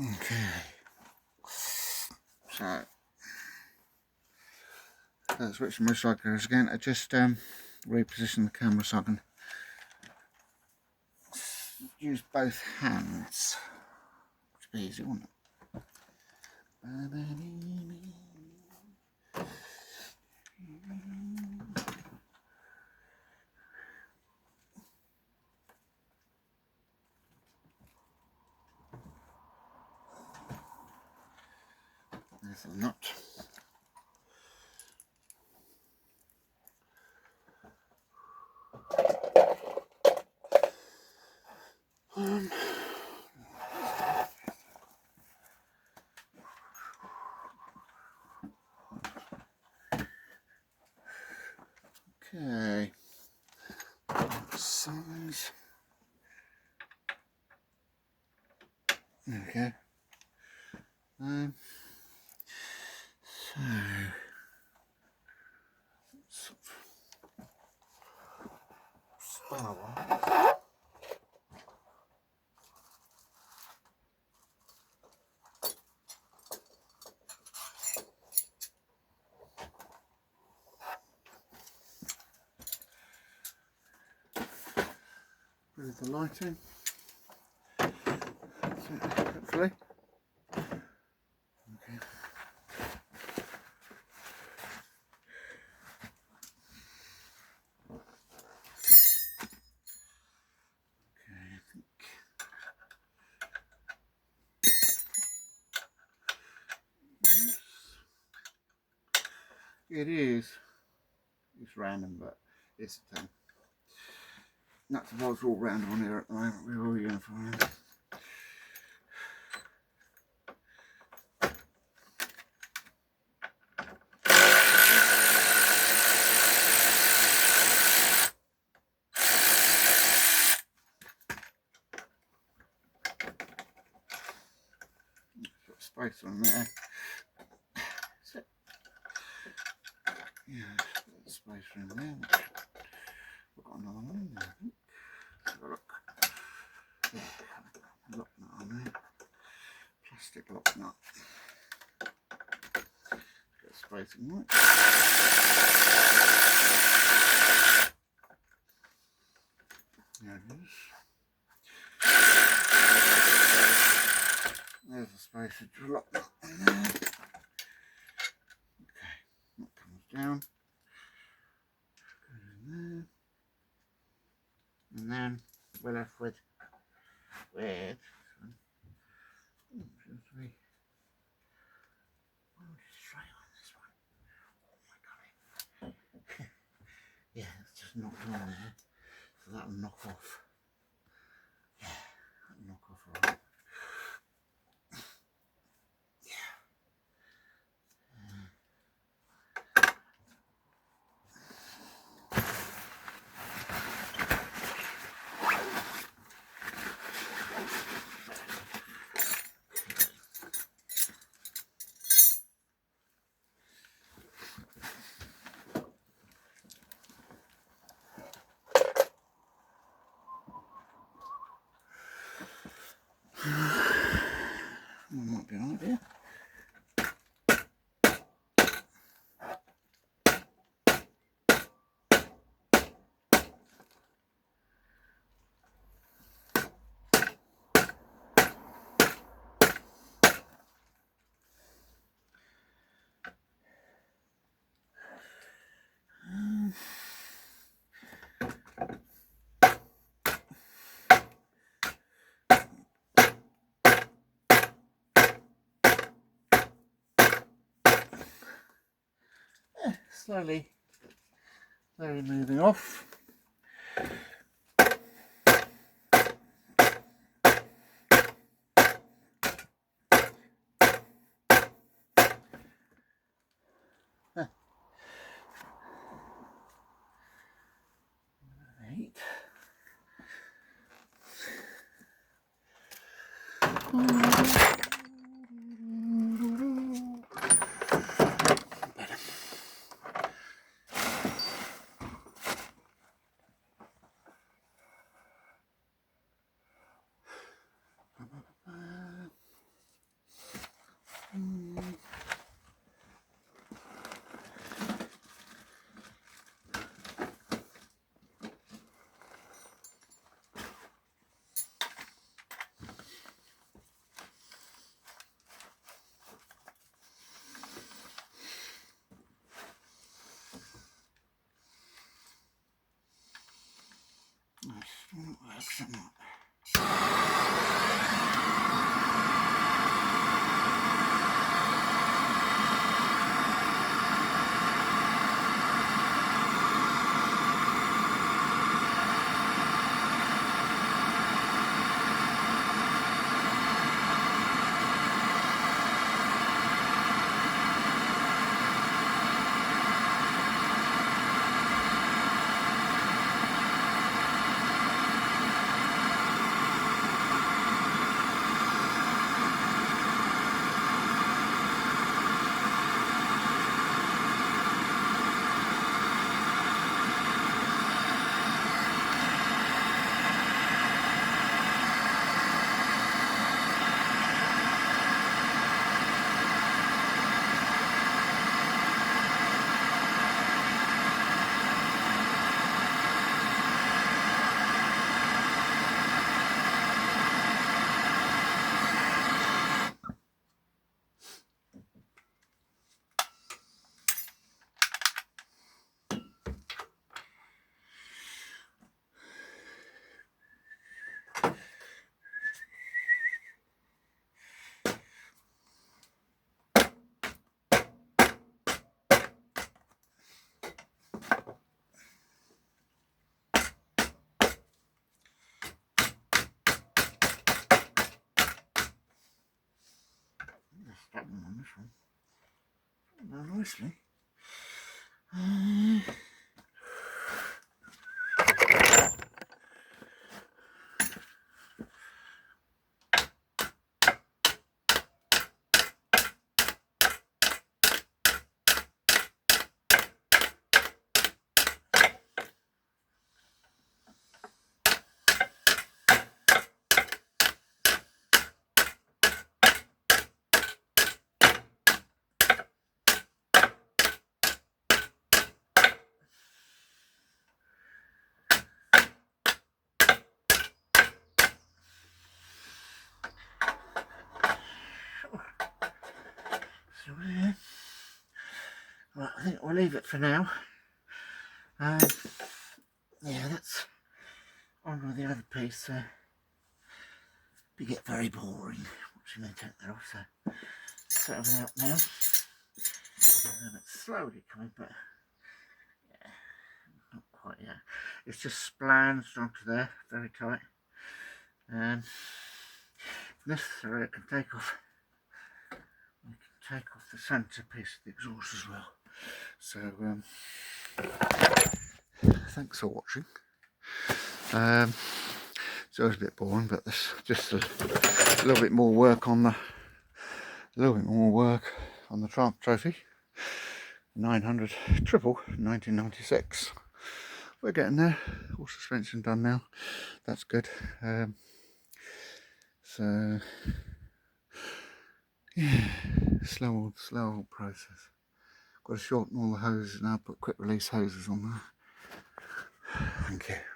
Okay, so let's switch to motorcycles again. I just reposition the camera so I can use both hands. Which would be easy, wouldn't it? There's the nut. Okay, size. Okay. So spanner wise. With the lighting, hopefully. Okay. It is. It's random, but it's the thing. Nuts and bolts are all random on here at the moment. We're all uniform. Got space on there. So, yeah, space in there. We've got another one in there. Let's have a look. Yeah, lock nut on there. Plastic lock nut. Get space in right. There it is. There's a space to lock nut in there. Okay, that comes down. Goes in there. And then we're left with two, three. Oh, just try on this one. Oh my god. Yeah, it's just knocked on there. So that'll knock off. Yeah, that'll knock off alright. Might be an idea. Slowly moving off. Eight. Fix them up. Strap them on this one. Now nicely. So yeah. Right, I think we'll leave it for now. Yeah, that's on with the other piece. It get very boring watching me take that off. So set everything up now. It's slowly coming, but yeah, not quite yet. It's just splanged onto there, very tight. And if necessary, I can take off. We can take off the centre piece of the exhaust as well. So thanks for watching. So it's a bit boring, but there's just a little bit more work on the Triumph Trophy 900 Triple 1996. We're getting there. All suspension done now. That's good. So yeah, slow old process. Got to shorten all the hoses now. Put quick release hoses on there. Thank you.